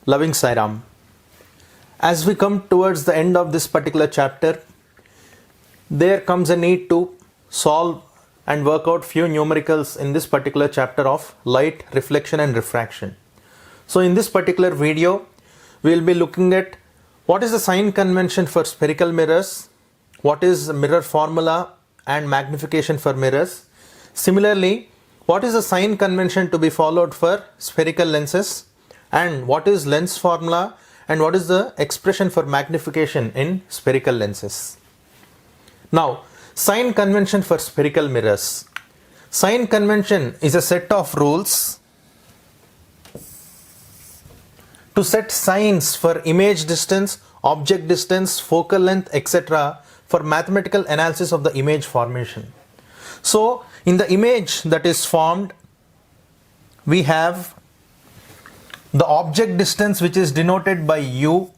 Loving Sairam. As we come towards the end of this particular chapter, there comes a need to solve and work out few numericals in this particular chapter of light, reflection and refraction. So in this particular video, we will be looking at what is the sign convention for spherical mirrors, what is the mirror formula and magnification for mirrors. Similarly, what is the sign convention to be followed for spherical lenses, and what is lens formula and what is the expression for magnification in spherical lenses. Now, sign convention for spherical mirrors. Sign convention is a set of rules to set signs for image distance, object distance, focal length, etc. for mathematical analysis of the image formation. So, in the image that is formed, we have the object distance, which is denoted by u.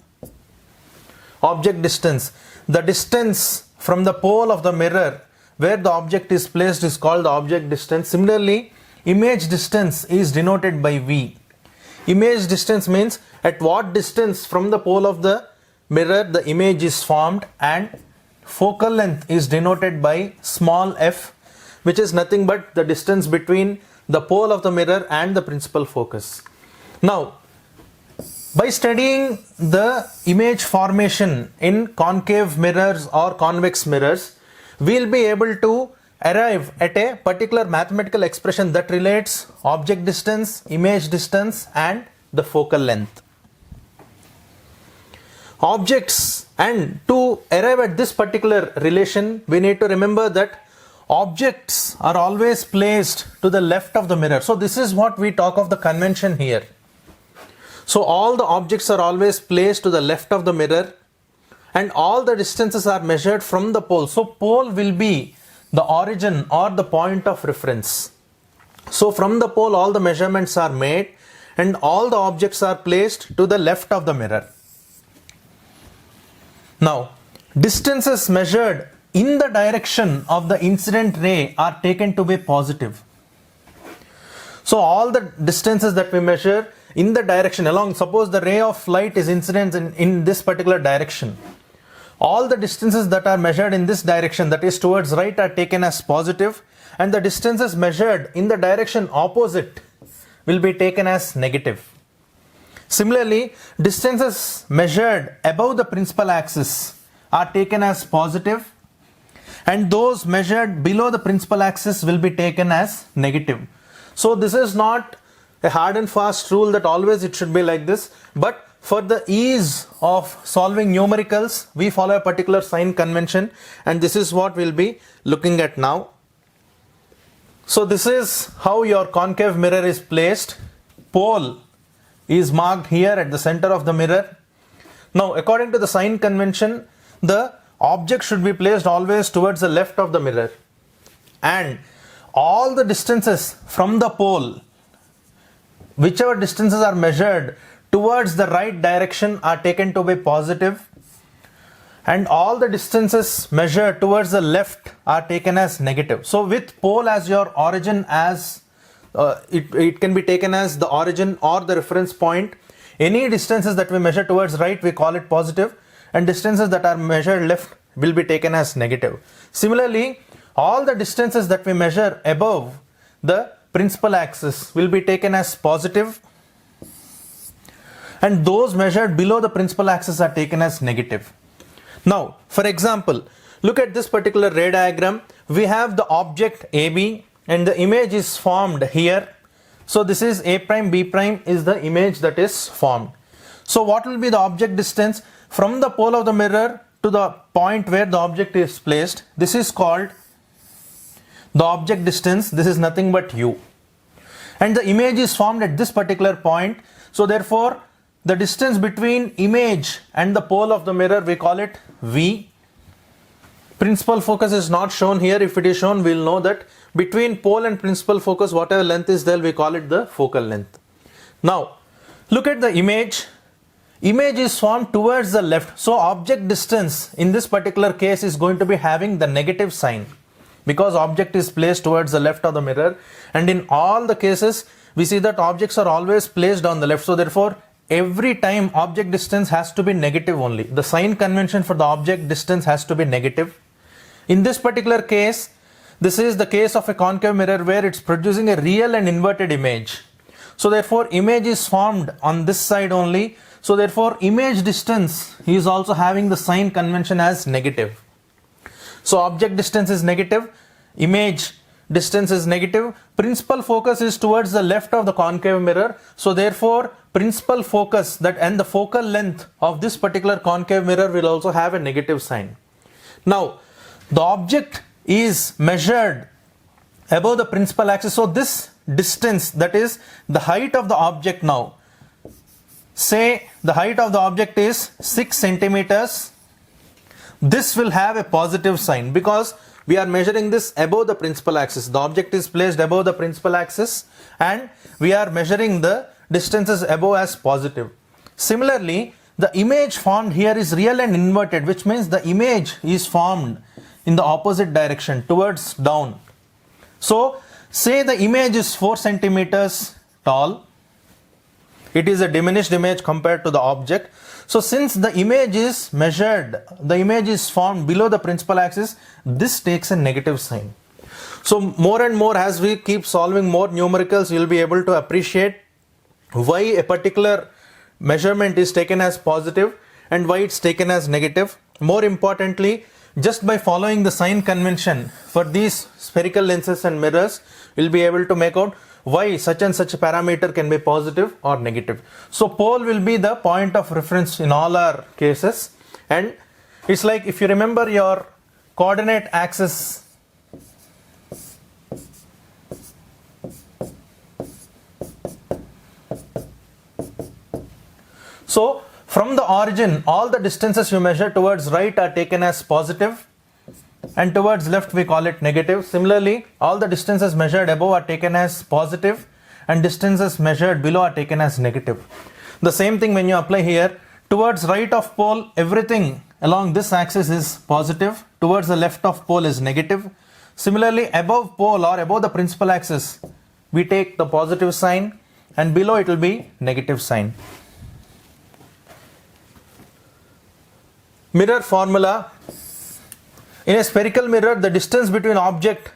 Object distance, the distance from the pole of the mirror where the object is placed is called the object distance. Similarly, image distance is denoted by v. Image distance means at what distance from the pole of the mirror the image is formed, and focal length is denoted by small f, which is nothing but the distance between the pole of the mirror and the principal focus. Now, by studying the image formation in concave mirrors or convex mirrors, we will be able to arrive at a particular mathematical expression that relates object distance, image distance and the focal length. Objects, and to arrive at this particular relation, we need to remember that objects are always placed to the left of the mirror. So this is what we talk of the convention here. So all the objects are always placed to the left of the mirror and all the distances are measured from the pole. So pole will be the origin or the point of reference. So from the pole all the measurements are made and all the objects are placed to the left of the mirror. Now, distances measured in the direction of the incident ray are taken to be positive. So all the distances that we measure in the direction along, suppose the ray of light is incident in this particular direction. All the distances that are measured in this direction, that is towards right, are taken as positive, and the distances measured in the direction opposite will be taken as negative. Similarly, distances measured above the principal axis are taken as positive, and those measured below the principal axis will be taken as negative. So this is not a hard and fast rule that always it should be like this, but for the ease of solving numericals, we follow a particular sign convention, and this is what we'll be looking at now. So this is how your concave mirror is placed. Pole is marked here at the center of the mirror. Now, according to the sign convention, the object should be placed always towards the left of the mirror, and all the distances from the pole, whichever distances are measured towards the right direction, are taken to be positive, and all the distances measured towards the left are taken as negative. So with pole as your origin, as it can be taken as the origin or the reference point, any distances that we measure towards right, we call it positive, and distances that are measured left will be taken as negative. Similarly, all the distances that we measure above the principal axis will be taken as positive, and those measured below the principal axis are taken as negative. Now, for example, look at this particular ray diagram. We have the object AB and the image is formed here. So this is A prime, B prime is the image that is formed. So what will be the object distance from the pole of the mirror to the point where the object is placed? This is called the object distance. This is nothing but u. And the image is formed at this particular point. So therefore, the distance between image and the pole of the mirror, we call it v. Principal focus is not shown here. If it is shown, we will know that between pole and principal focus, whatever length is there, we call it the focal length. Now, look at the image. Image is formed towards the left. So object distance in this particular case is going to be having the negative sign, because object is placed towards the left of the mirror, and in all the cases we see that objects are always placed on the left. So therefore every time object distance has to be negative only. The sign convention for the object distance has to be negative. In this particular case, this is the case of a concave mirror where it's producing a real and inverted image. So therefore image is formed on this side only. So therefore image distance is also having the sign convention as negative. So object distance is negative, image distance is negative, principal focus is towards the left of the concave mirror. So therefore principal focus and the focal length of this particular concave mirror will also have a negative sign. Now the object is measured above the principal axis. So this distance, that is the height of the object, now say the height of the object is 6 centimeters, this will have a positive sign because we are measuring this above the principal axis. The object is placed above the principal axis and we are measuring the distances above as positive. Similarly, the image formed here is real and inverted, which means the image is formed in the opposite direction towards down. So say the image is 4 centimeters tall. It is a diminished image compared to the object. So since the image is measured, the image is formed below the principal axis, this takes a negative sign. So more and more as we keep solving more numericals, you will be able to appreciate why a particular measurement is taken as positive and why it's taken as negative. More importantly, just by following the sign convention for these spherical lenses and mirrors, we'll be able to make out why such and such a parameter can be positive or negative. So pole will be the point of reference in all our cases, and it's like if you remember your coordinate axis. So from the origin, all the distances you measure towards right are taken as positive and towards left we call it negative. Similarly, all the distances measured above are taken as positive and distances measured below are taken as negative. The same thing when you apply here, towards right of pole everything along this axis is positive, towards the left of pole is negative. Similarly, above pole or above the principal axis we take the positive sign and below it will be negative sign. Mirror formula. In a spherical mirror, the distance between object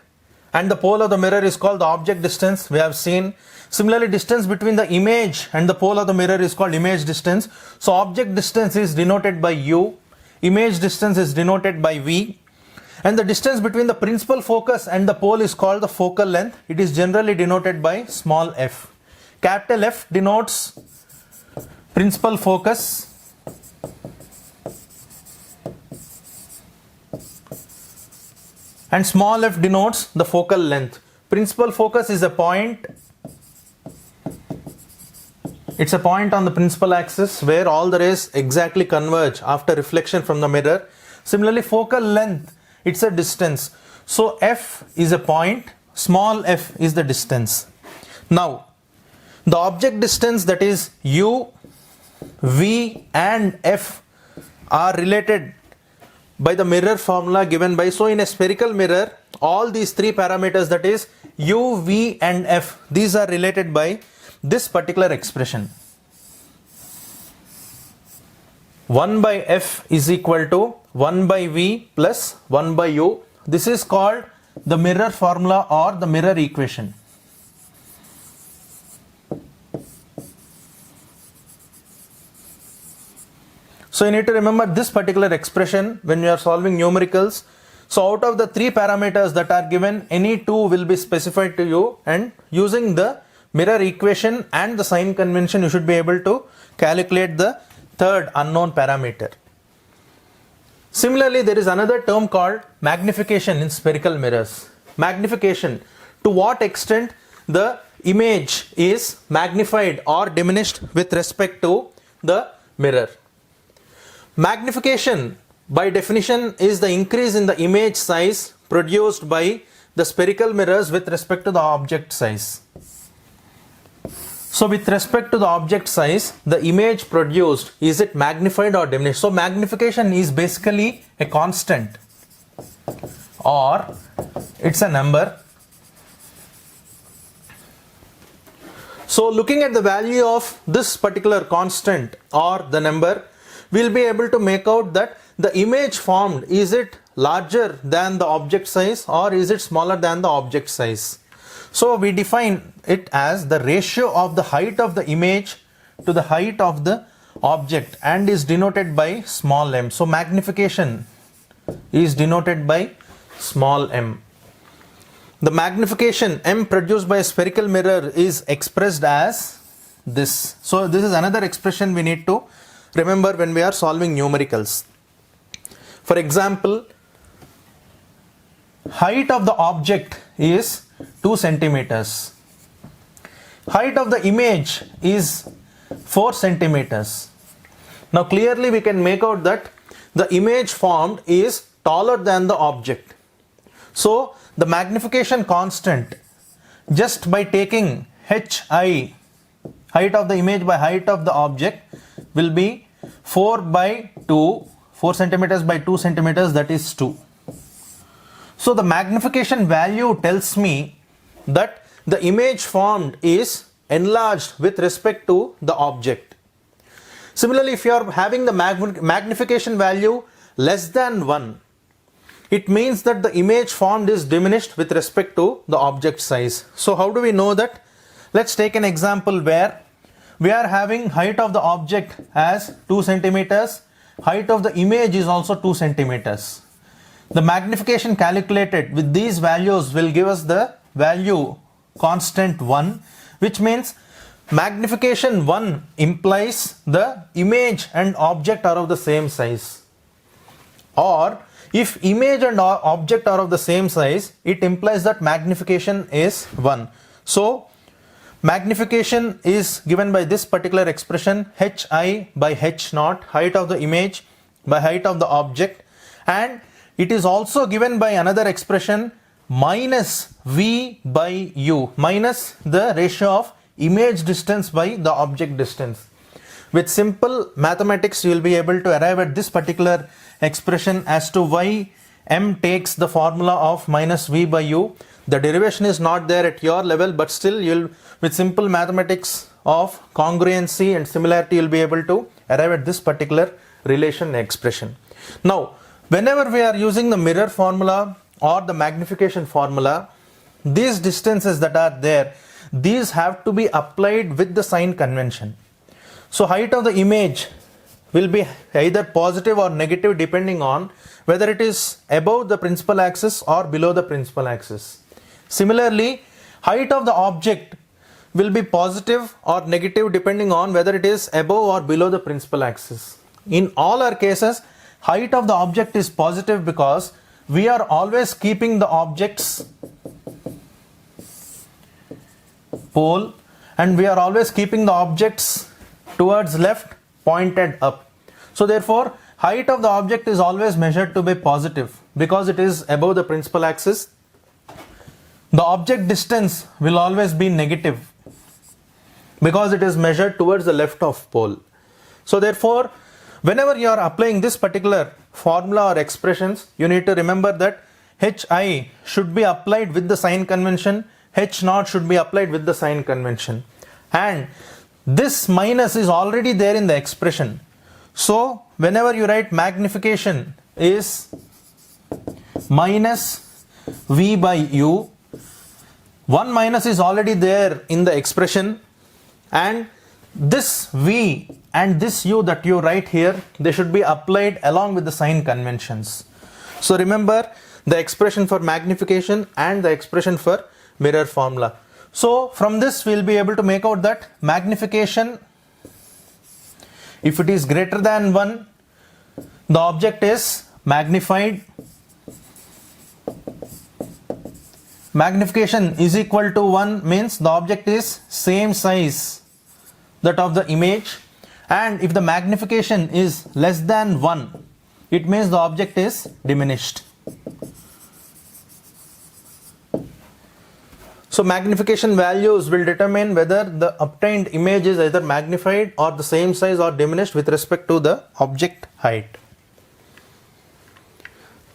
and the pole of the mirror is called the object distance, we have seen. Similarly, distance between the image and the pole of the mirror is called image distance. So object distance is denoted by U, image distance is denoted by V, and the distance between the principal focus and the pole is called the focal length. It is generally denoted by small f. Capital F denotes principal focus, and small f denotes the focal length. Principal focus is a point. It's a point on the principal axis where all the rays exactly converge after reflection from the mirror. Similarly, focal length, it's a distance. So f is a point, small f is the distance. Now, the object distance, that is u, v and f, are related by the mirror formula given by. So in a spherical mirror, all these three parameters, that is u, v and f, these are related by this particular expression. 1 by f is equal to 1 by v plus 1 by u. This is called the mirror formula or the mirror equation. So you need to remember this particular expression when you are solving numericals. So out of the three parameters that are given, any two will be specified to you, and using the mirror equation and the sign convention you should be able to calculate the third unknown parameter. Similarly, there is another term called magnification in spherical mirrors. Magnification, to what extent the image is magnified or diminished with respect to the mirror. Magnification by definition is the increase in the image size produced by the spherical mirrors with respect to the object size. So with respect to the object size, the image produced, is it magnified or diminished? So magnification is basically a constant or it's a number. So looking at the value of this particular constant or the number, we'll be able to make out that the image formed, is it larger than the object size or is it smaller than the object size? So we define it as the ratio of the height of the image to the height of the object and is denoted by small m. So magnification is denoted by small m. The magnification m produced by a spherical mirror is expressed as this. So this is another expression we need to remember when we are solving numericals. For example, height of the object is 2 centimeters. Height of the image is 4 centimeters. Now clearly we can make out that the image formed is taller than the object. So the magnification constant, just by taking hi, height of the image by height of the object, will be 4 centimeters by 2 centimeters, that is 2. So the magnification value tells me that the image formed is enlarged with respect to the object. Similarly, if you are having the magnification value less than 1, it means that the image formed is diminished with respect to the object size. So how do we know that? Let's take an example where we are having height of the object as 2 centimeters, height of the image is also 2 centimeters. The magnification calculated with these values will give us the value constant 1, which means magnification 1 implies the image and object are of the same size. Or if image and object are of the same size, it implies that magnification is 1. So magnification is given by this particular expression, hi by h naught, height of the image by height of the object, and it is also given by another expression, minus v by u, minus the ratio of image distance by the object distance. With simple mathematics, you will be able to arrive at this particular expression as to why m takes the formula of minus v by u. The derivation is not there at your level, but still you'll, with simple mathematics of congruency and similarity, you'll be able to arrive at this particular relation expression. Now, whenever we are using the mirror formula or the magnification formula, these distances that are there, these have to be applied with the sign convention. So height of the image will be either positive or negative depending on whether it is above the principal axis or below the principal axis. Similarly, height of the object will be positive or negative depending on whether it is above or below the principal axis. In all our cases, height of the object is positive because we are always keeping the object's pole and we are always keeping the objects towards left pointed up. So therefore, height of the object is always measured to be positive because it is above the principal axis. The object distance will always be negative because it is measured towards the left of pole. So therefore, whenever you are applying this particular formula or expressions, you need to remember that hi should be applied with the sign convention, h naught should be applied with the sign convention, and this minus is already there in the expression. So whenever you write magnification is minus v by u, one minus is already there in the expression, and this v and this u that you write here, they should be applied along with the sign conventions. So remember the expression for magnification and the expression for mirror formula. So from this we will be able to make out that magnification, if it is greater than 1, the object is magnified. Magnification is equal to 1 means the object is same size that of the image, and if the magnification is less than 1, it means the object is diminished. So magnification values will determine whether the obtained image is either magnified or the same size or diminished with respect to the object height.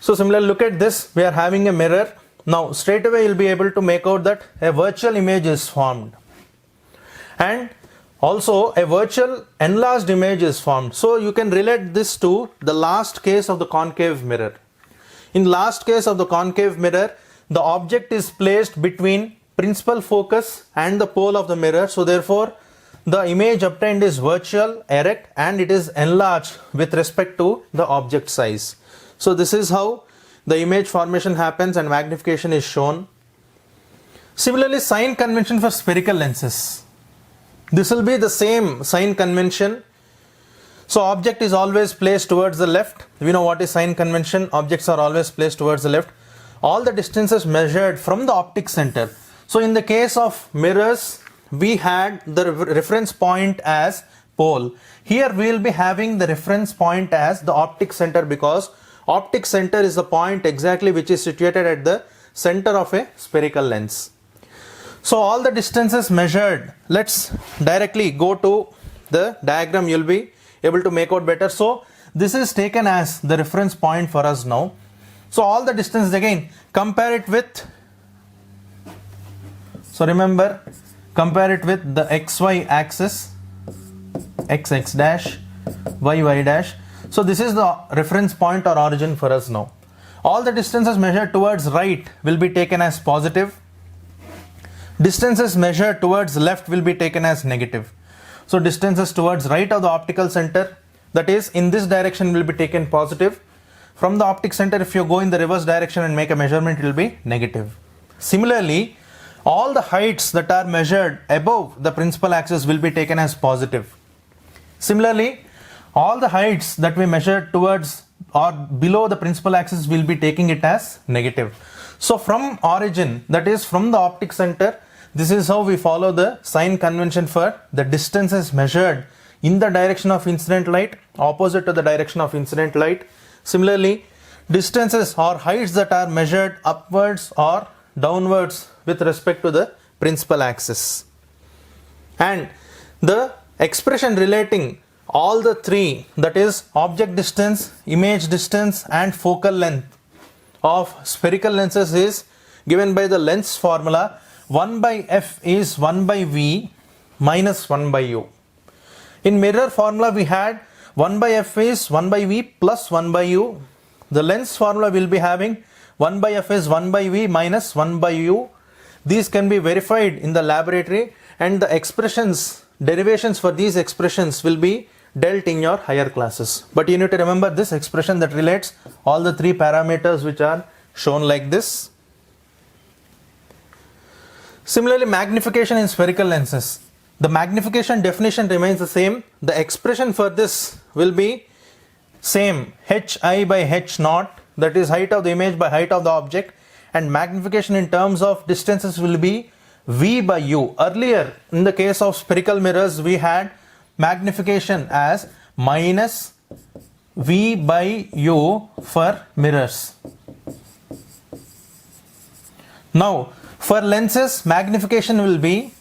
So similarly, look at this, we are having a mirror. Now straight away you will be able to make out that a virtual image is formed, and also a virtual enlarged image is formed. So you can relate this to the last case of the concave mirror. In last case of the concave mirror, the object is placed between principal focus and the pole of the mirror. So therefore, the image obtained is virtual, erect, and it is enlarged with respect to the object size. So this is how the image formation happens and magnification is shown. Similarly, sign convention for spherical lenses. This will be the same sign convention. So object is always placed towards the left. We know what is sign convention. Objects are always placed towards the left. All the distances measured from the optic center. So in the case of mirrors, we had the reference point as pole. Here we will be having the reference point as the optic center, because optic center is the point exactly which is situated at the center of a spherical lens. So all the distances measured, let's directly go to the diagram, you'll be able to make out better. So this is taken as the reference point for us now. So all the distances, again compare it with, so remember, compare it with the xy axis, xx dash, yy dash. So this is the reference point or origin for us now. All the distances measured towards right will be taken as positive. Distances measured towards left will be taken as negative. So distances towards right of the optical center, that is in this direction, will be taken positive. From the optic center, if you go in the reverse direction and make a measurement, it will be negative. Similarly, all the heights that are measured above the principal axis will be taken as positive. Similarly, all the heights that we measure towards or below the principal axis will be taking it as negative. So from origin, that is from the optic center, this is how we follow the sign convention for the distances measured in the direction of incident light, opposite to the direction of incident light. Similarly, distances or heights that are measured upwards or downwards with respect to the principal axis. And the expression relating all the three, that is object distance, image distance, and focal length of spherical lenses, is given by the lens formula. 1 by f is 1 by v minus 1 by u. In mirror formula, we had 1 by f is 1 by v plus 1 by u. The lens formula will be having 1 by f is 1 by v minus 1 by u. These can be verified in the laboratory, and the expressions, derivations for these expressions will be dealt in your higher classes. But you need to remember this expression that relates all the three parameters which are shown like this. Similarly, magnification in spherical lenses. The magnification definition remains the same. The expression for this will be same, hi by h naught, that is height of the image by height of the object, and magnification in terms of distances will be v by u. Earlier, in the case of spherical mirrors, we had magnification as minus v by u for mirrors. Now, for lenses, magnification will be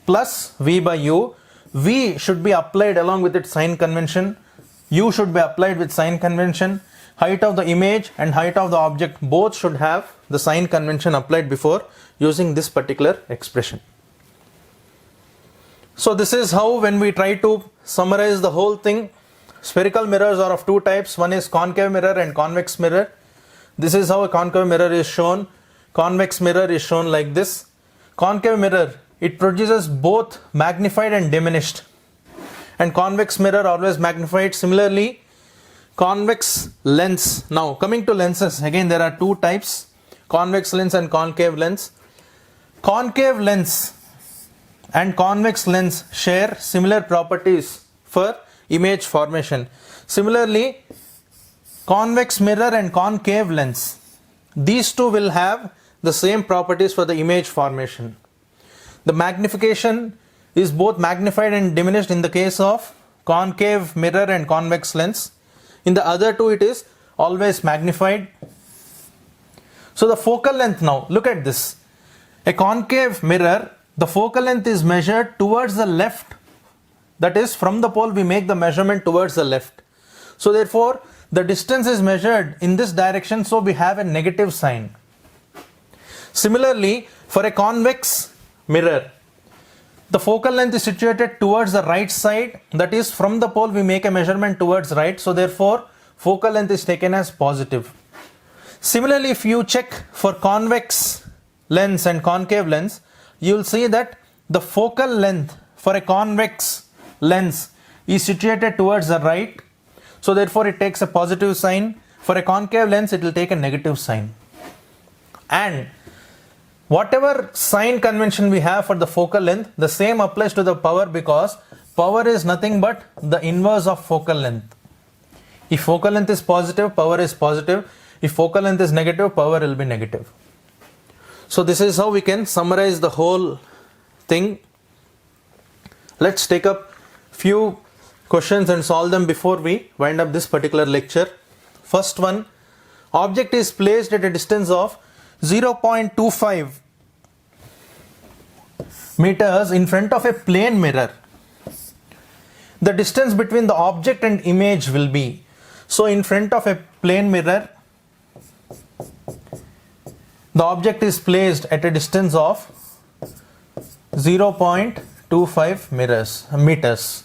plus v by u. V should be applied along with its sign convention. U should be applied with sign convention. Height of the image and height of the object both should have the sign convention applied before using this particular expression. So this is how, when we try to summarize the whole thing, spherical mirrors are of two types. One is concave mirror and convex mirror. This is how a concave mirror is shown. Convex mirror is shown like this. Concave mirror, it produces both magnified and diminished, and convex mirror always magnified. Similarly, convex lens. Now coming to lenses, again there are two types, convex lens and concave lens. Concave lens and convex lens share similar properties for image formation. Similarly, convex mirror and concave lens, these two will have the same properties for the image formation. The magnification is both magnified and diminished in the case of concave mirror and convex lens. In the other two, it is always magnified. So the focal length, now look at this. A concave mirror, the focal length is measured towards the left. That is, from the pole we make the measurement towards the left. So therefore, the distance is measured in this direction, so we have a negative sign. Similarly, for a convex mirror, the focal length is situated towards the right side, that is from the pole we make a measurement towards right, so therefore focal length is taken as positive. Similarly, if you check for convex lens and concave lens, you will see that the focal length for a convex lens is situated towards the right, so therefore it takes a positive sign. For a concave lens, it will take a negative sign. And whatever sign convention we have for the focal length, the same applies to the power, because power is nothing but the inverse of focal length. If focal length is positive, power is positive. If focal length is negative, power will be negative. So this is how we can summarize the whole thing. Let's take up few questions and solve them before we wind up this particular lecture. First one, object is placed at a distance of 0.25 meters in front of a plane mirror. The distance between the object and image will be, so in front of a plane mirror, the object is placed at a distance of 0.25 meters.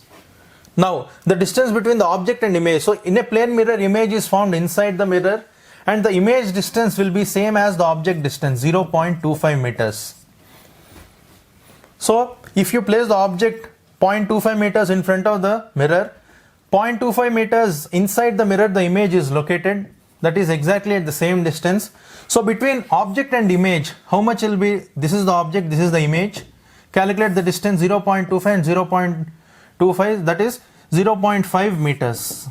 Now, the distance between the object and image. So, in a plane mirror, image is found inside the mirror, and the image distance will be same as the object distance, 0.25 meters. So, if you place the object 0.25 meters in front of the mirror, 0.25 meters inside the mirror, the image is located. That is exactly at the same distance. So, between object and image, how much will be? This is the object, this is the image. Calculate the distance 0.25 and 0.25, that is 0.5 meters.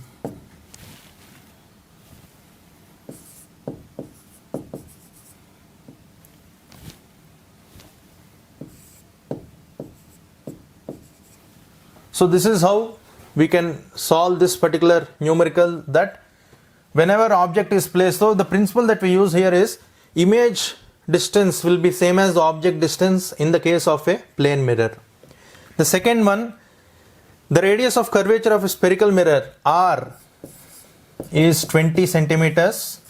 So this is how we can solve this particular numerical, that whenever object is placed, so the principle that we use here is image distance will be same as the object distance in the case of a plane mirror. The second one, the radius of curvature of a spherical mirror R is 20 centimeters.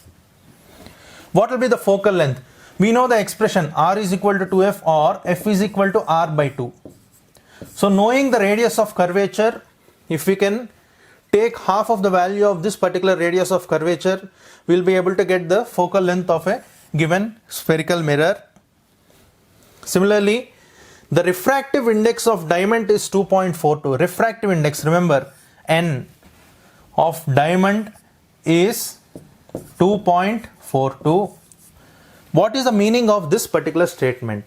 What will be the focal length? We know the expression R is equal to 2F or F is equal to R by 2. So knowing the radius of curvature, if we can take half of the value of this particular radius of curvature, we will be able to get the focal length of a given spherical mirror. Similarly, the refractive index of diamond is 2.42. Refractive index, remember, N of diamond is 2.42. What is the meaning of this particular statement?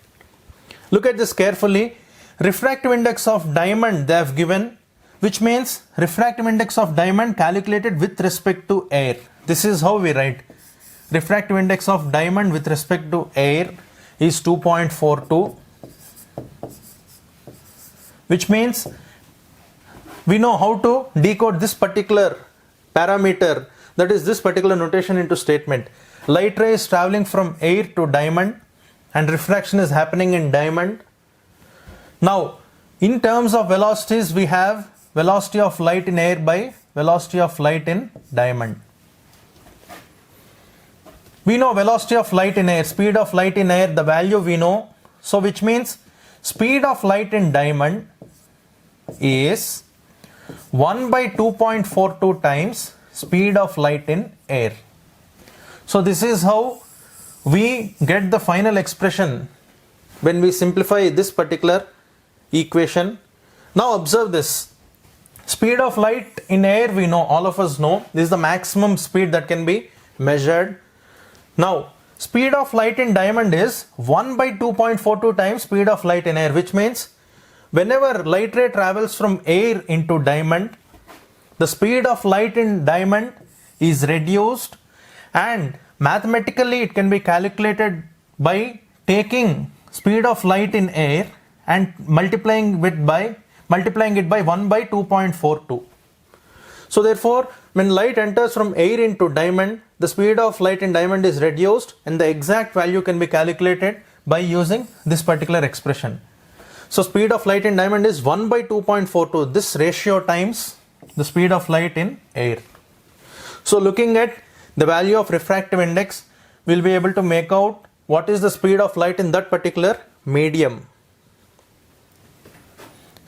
Look at this carefully. Refractive index of diamond they have given, which means refractive index of diamond calculated with respect to air. This is how we write. Refractive index of diamond with respect to air is 2.42, which means we know how to decode this particular parameter, that is this particular notation, into statement. Light ray is traveling from air to diamond and refraction is happening in diamond. Now, in terms of velocities, we have velocity of light in air by velocity of light in diamond. We know velocity of light in air, speed of light in air, the value we know. So, which means speed of light in diamond is 1 by 2.42 times speed of light in air. So, this is how we get the final expression when we simplify this particular equation. Now observe this. Speed of light in air, we know, all of us know, this is the maximum speed that can be measured. Now, speed of light in diamond is 1 by 2.42 times speed of light in air, which means whenever light ray travels from air into diamond, the speed of light in diamond is reduced, and mathematically it can be calculated by taking speed of light in air and multiplying it by 1 by 2.42. So therefore, when light enters from air into diamond, the speed of light in diamond is reduced, and the exact value can be calculated by using this particular expression. So speed of light in diamond is 1 by 2.42, this ratio times the speed of light in air. So looking at the value of refractive index, we will be able to make out what is the speed of light in that particular medium.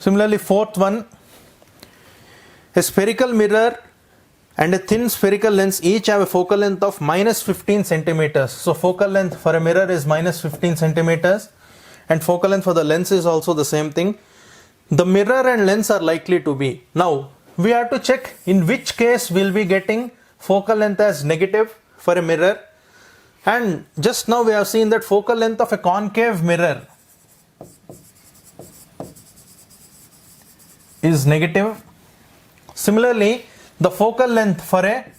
Similarly, fourth one, a spherical mirror and a thin spherical lens each have a focal length of minus 15 centimeters. So focal length for a mirror is minus 15 centimeters and focal length for the lens is also the same thing. The mirror and lens are likely to be. Now we have to check in which case we'll be getting focal length as negative for a mirror. And just now we have seen that focal length of a concave mirror is negative. Similarly, the focal length for a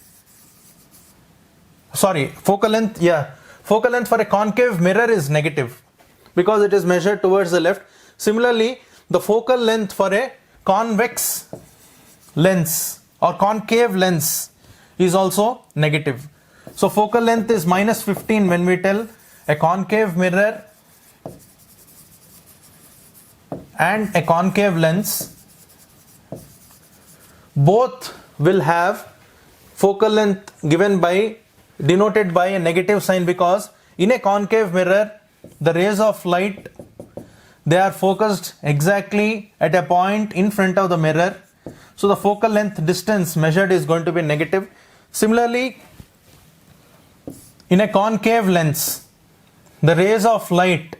focal length for a concave mirror is negative because it is measured towards the left. Similarly, the focal length for a convex lens or concave lens is also negative. So focal length is minus 15 when we tell a concave mirror and a concave lens both will have focal length denoted by a negative sign, because in a concave mirror the rays of light, they are focused exactly at a point in front of the mirror, so the focal length distance measured is going to be negative. Similarly, in a concave lens, the rays of light,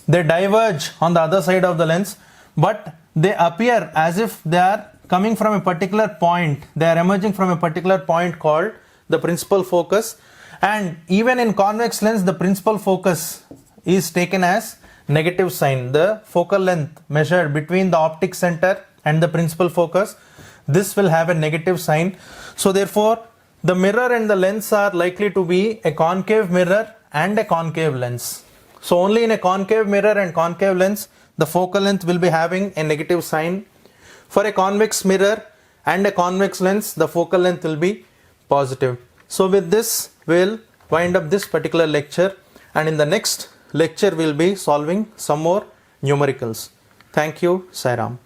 they diverge on the other side of the lens, but they appear as if they are coming from a particular point. They are emerging from a particular point called the principal focus. And even in convex lens, the principal focus is taken as negative sign. The focal length measured between the optic center and the principal focus, this will have a negative sign. So therefore, the mirror and the lens are likely to be a concave mirror and a concave lens. So only in a concave mirror and concave lens, the focal length will be having a negative sign. For a convex mirror and a convex lens, the focal length will be positive. So with this, we'll wind up this particular lecture, and in the next lecture, we'll be solving some more numericals. Thank you. Sai Ram.